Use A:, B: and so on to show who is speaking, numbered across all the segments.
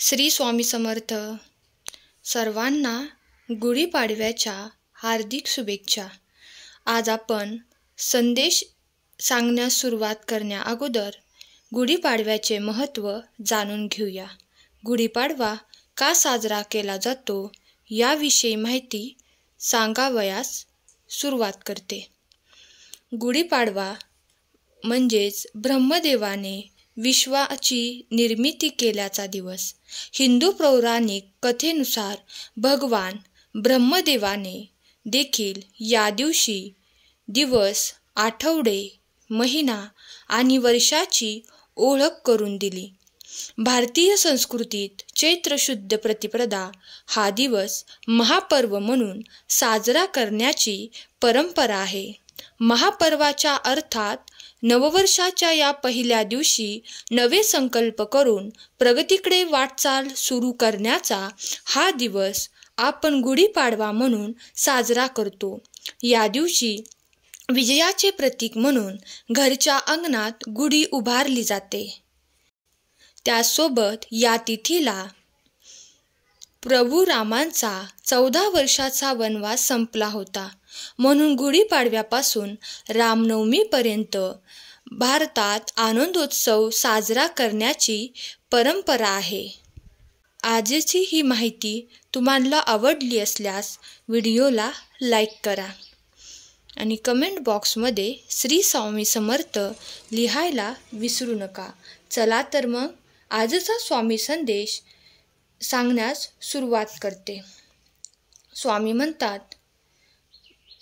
A: श्री स्वामी समर्थ. सर्वांना गुढीपाडव्याच्या हार्दिक शुभेच्छा. आज आपण संदेश सांगण्यास सुरुवात करण्या अगोदर गुढीपाडव्याचे महत्त्व जाणून घेऊया. गुढीपाडवा का साजरा केला जातो याविषयी माहिती सांगावयास सुरुवात करते. गुढीपाडवा म्हणजेच ब्रह्मदेवाने विश्वाची निर्मिती केल्याचा दिवस. हिंदू पौराणिक कथेनुसार भगवान ब्रह्मदेवाने देखील या दिवशी दिवस, आठवडे, महिना आणि वर्षाची ओळख करून दिली. भारतीय संस्कृतीत चैत्र शुद्ध प्रतिपदा हा दिवस महापर्व म्हणून साजरा करण्याची परंपरा आहे. महापर्वाच्या अर्थात नववर्षाच्या या पहिल्या दिवशी नवे संकल्प करून प्रगतीकडे वाटचाल सुरू करण्याचा हा दिवस आपण गुढीपाडवा म्हणून साजरा करतो. या दिवशी विजयाचे प्रतीक म्हणून घरच्या अंगणात गुढी उभारली जाते. त्यासोबत या तिथीला प्रभू रामांचा 14 वर्षाचा वनवास संपला होता. म्हणून गुढीपाडव्यापासून रामनवमीपर्यंत भारतात आनंदोत्सव साजरा करण्याची परंपरा आहे. आजची ही माहिती तुम्हाला आवडली असल्यास व्हिडिओला लाईक करा आणि कमेंट बॉक्समध्ये श्री स्वामी समर्थ लिहायला विसरू नका. चला तर मग आजचा स्वामी संदेश सांगण्यास सुरुवात करते. स्वामी म्हणतात,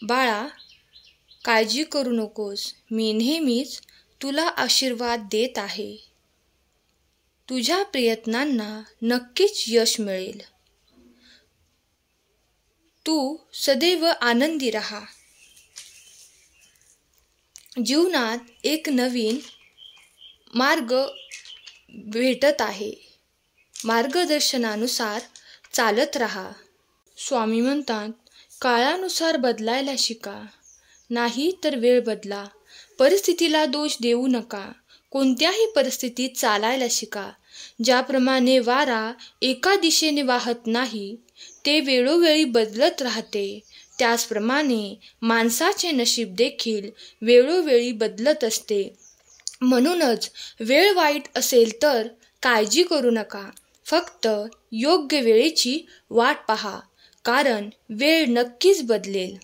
A: बाळा, काळजी करू नकोस. मी नेहमीच तुला आशीर्वाद देत आहे. तुझ्या प्रयत्नांना नक्कीच यश मिळेल. तू सदैव आनंदी राहा. जीवनात एक नवीन मार्ग भेटत आहे. मार्गदर्शनानुसार चालत राहा. स्वामी म्हणतात, काळानुसार बदलायला शिका, नाही तर वेळ बदला. परिस्थितीला दोष देऊ नका. कोणत्याही परिस्थितीत चालायला शिका. ज्याप्रमाणे वारा एका दिशेने वाहत नाही, ते वेळोवेळी बदलत राहते, त्याचप्रमाणे माणसाचे नशीब देखील वेळोवेळी बदलत असते. म्हणूनच वेळ वाईट असेल तर काळजी करू नका. फक्त योग्य वेळेची वाट पहा, कारण वेळ नक्कीच बदलेल.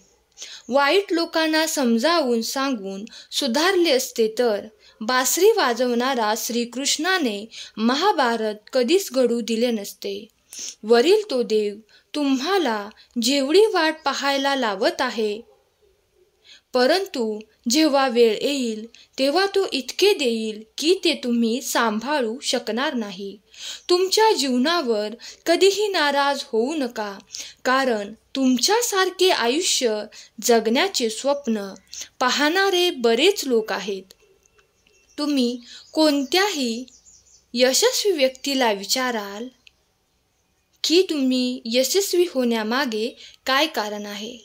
A: वाईट लोकांना समजावून सांगून सुधारले असते तर बासरी वाजवणारा श्रीकृष्णाने महाभारत कधीच घडू दिले नसते. वरील तो देव तुम्हाला जेवढी वाट पाहायला लावत आहे, परंतु जेव्हा वेळ येईल तेव्हा तो इतके देईल की ते तुम्ही सांभाळू शकणार नाही. तुमच्या जीवनावर कधीही नाराज होऊ नका, कारण तुमच्यासारखे आयुष्य जगण्याचे स्वप्न पाहणारे बरेच लोक आहेत. तुम्ही कोणत्याही यशस्वी व्यक्तीला विचाराल की तुम्ही यशस्वी होण्यामागे काय कारण आहे,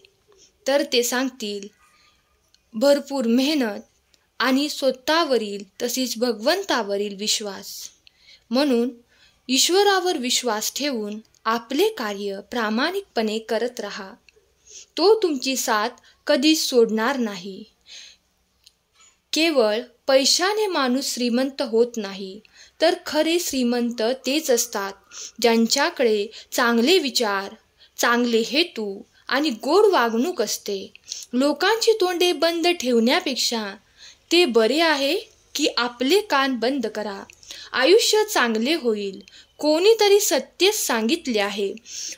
A: तर ते सांगतील, भरपूर मेहनत आणि स्वतःवरील तसेच भगवंतावरील विश्वास. म्हणून ईश्वरावर विश्वास ठेवून आपले कार्य प्रामाणिकपणे करत राहा. तो तुमची साथ कधीच सोडणार नाही. केवळ पैशाने माणूस श्रीमंत होत नाही, तर खरे श्रीमंत तेच असतात ज्यांच्याकडे चांगले विचार, चांगले हेतू आणि गोड वागणूक असते. लोकांची तोंडे बंद ठेवण्यापेक्षा ते बरे आहे की आपले कान बंद करा. आयुष्य चांगले होईल. कोणीतरी सत्य सांगितले आहे,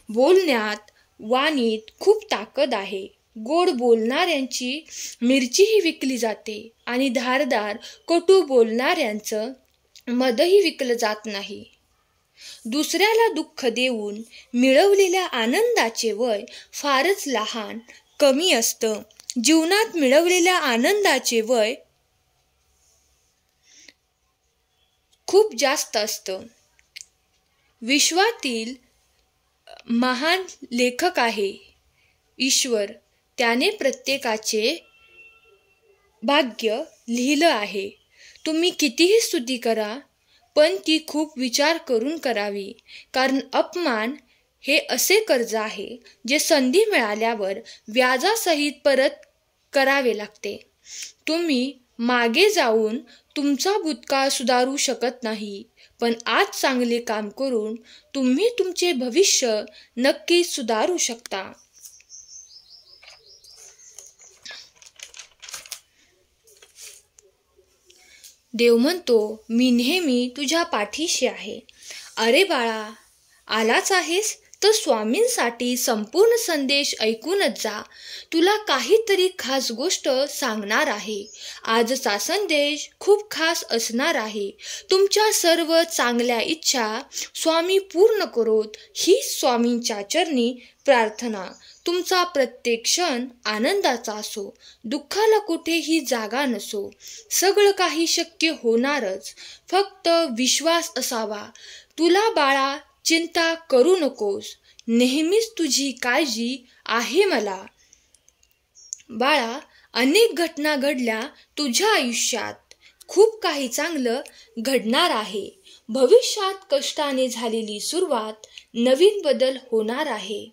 A: बोलण्यात, वाणीत खूप ताकद आहे. गोड बोलणाऱ्यांची मिरचीही विकली जाते आणि धारदार कटू बोलणाऱ्यांचं मधही विकलं जात नाही. दुसऱ्याला दुःख देऊन मिळवलेल्या आनंदाचे वय फारच लहान, कमी असतं. जीवनात मिळवलेल्या आनंदाचे वय खूप जास्त असतं. विश्वातील महान लेखक आहे ईश्वर. त्याने प्रत्येकाचे भाग्य लिहिलं आहे. तुम्ही कितीही स्तुती करा, पण ती खूप विचार करून करावी, कारण अपमान हे असे कर्ज आहे जे संधी मिळाल्यावर व्याजासहित परत करावे लागते. तुम्ही मागे जाऊन तुमचा भूतकाळ सुधारू शकत नाही, पण आज चांगले काम करून तुम्ही तुमचे भविष्य नक्कीच सुधारू शकता. देव म्हणतो, मी नेहमी तुझ्या पाठीशी आहे. अरे बाळा, आलाच आहेस तर स्वामींसाठी संपूर्ण संदेश ऐकूनच जा. तुला काहीतरी खास गोष्ट सांगणार आहे. आजचा संदेश खूप खास असणार आहे. तुमच्या सर्व चांगल्या इच्छा स्वामी पूर्ण करोत, ही स्वामींच्या चरणी प्रार्थना. तुमचा प्रत्येक क्षण आनंदाचा असो, दुःखाला कुठेही जागा नसो. सगळं काही शक्य होणारच, फक्त विश्वास असावा. तुला बाळा चिंता करू नकोस, नेहमीच तुझी काळजी आहे मला. बाळा, अनेक घटना घडल्या तुझ्या आयुष्यात, खूप काही चांगलं घडणार आहे. भविष्यात कष्टाने झालेली सुरुवात, नवीन बदल होणार आहे.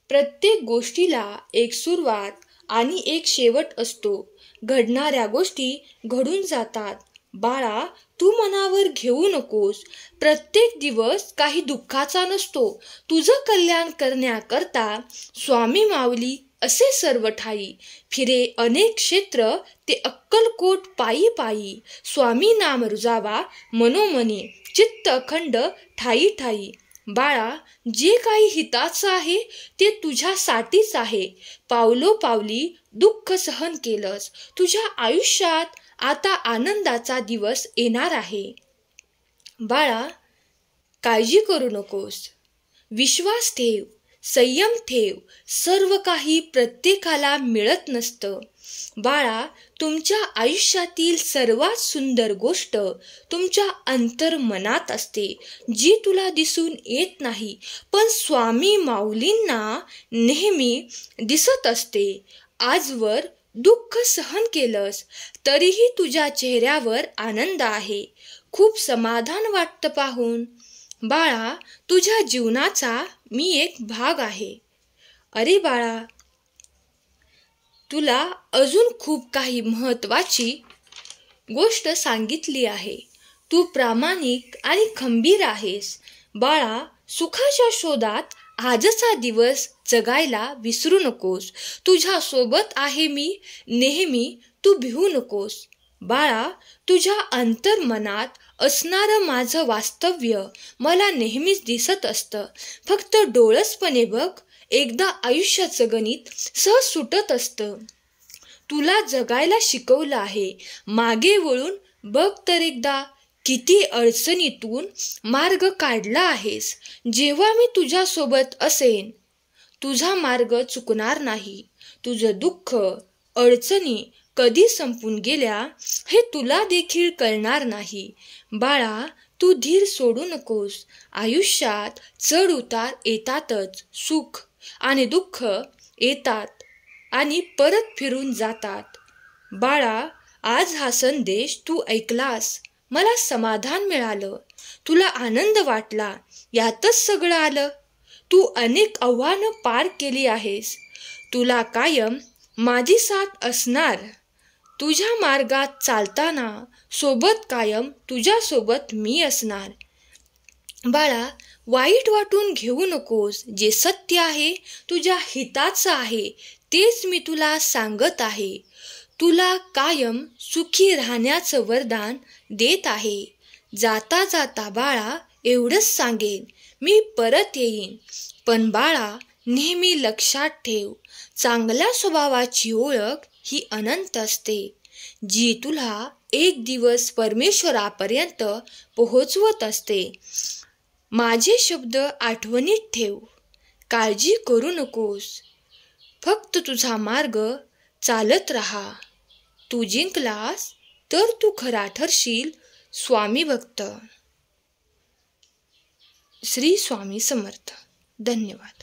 A: प्रत्येक गोष्टीला एक सुरुवात आणि एक शेवट असतो. घडणाऱ्या गोष्टी घडून जातात. बाळा, तू मनावर घेऊ नकोस. प्रत्येक दिवस काही दुःखाचा नसतो. तुझं कल्याण करण्याकरता स्वामी माऊली असे सर्व ठाई फिरे अनेक क्षेत्र, ते अक्कलकोट पायी पायी. स्वामी नाम रुजावा मनोमनी, चित्त अखंड ठाई ठाई. बाळा, जे काही हिताचं आहे ते तुझ्यासाठीच आहे. पावलोपावली दुःख सहन केलंस. तुझ्या आयुष्यात आता आनंदाचा दिवस येणार आहे. बाळा, काळजी करू नकोस. विश्वास ठेव, संयम ठेव. सर्व काही प्रत्येकाला मिळत नसतं. बाळा, तुमच्या आयुष्यातील सर्वात सुंदर गोष्ट तुमच्या अंतर्मनात असते, जी तुला दिसून येत नाही, पण स्वामी माऊलींना नेहमी दिसत असते. आजवर दुःख सहन केलंस तरीही तुझ्या चेहऱ्यावर आनंद आहे. खूप समाधान वाटतं पाहून. बाळा, तुझ्या जीवनाचा मी एक भाग आहे. अरे बाळा, तुला अजून खूप काही महत्त्वाची गोष्ट सांगितली आहे. तू प्रामाणिक आणि खंबीर आहेस. बाळा, सुखाच्या शोधात आजचा दिवस जगायला विसरू नकोस. तुझ्या सोबत आहे मी नेहमी, तू भिवू नकोस. बाळा, तुझ्या अंतर्मनात असणारं माझं वास्तव्य मला नेहमीच दिसत असतं. फक्त डोळसपणे बघ, एकदा आयुष्याचं गणित सहज सुटत असतं. तुला जगायला शिकवलं आहे. मागे वळून बघ तर एकदा, किती अडचणीतून मार्ग काढला आहेस. जेव्हा मी तुझ्यासोबत असेन, तुझा मार्ग चुकणार नाही. तुझं दुःख, अडचणी कधी संपून गेल्या हे तुला देखील कळणार नाही. बाळा, तू धीर सोडू नकोस. आयुष्यात चढ उतार येतातच. सुख आणि दुःख येतात आणि परत फिरून जातात. बाळा, आज हा संदेश तू ऐकलास, मला समाधान मिळालं. तुला आनंद वाटला, यातच सगळं आलं. तू अनेक आव्हानं पार केली आहेस. तुला कायम माझी साथ असणार. तुझ्या मार्गात चालताना सोबत कायम तुझ्यासोबत मी असणार. बाळा, वाईट वाटून घेऊ नकोस. जे सत्य आहे, तुझ्या हिताचं आहे, तेच मी तुला सांगत आहे. तुला कायम सुखी राहण्याचं वरदान देत आहे. जाता जाता बाळा एवढंच सांगेन, मी परत येईन. पण बाळा, नेहमी लक्षात ठेव, चांगल्या स्वभावाची ओळख ही अनंत असते, जी तुला एक दिवस परमेश्वरापर्यंत पोहोचवत असते. माझे शब्द आठवणीत ठेव. काळजी करू नकोस. फक्त तुझा मार्ग चालत राहा. तू जिंकलास तर तू खरा ठरशील स्वामी भक्त. श्री स्वामी समर्थ. धन्यवाद.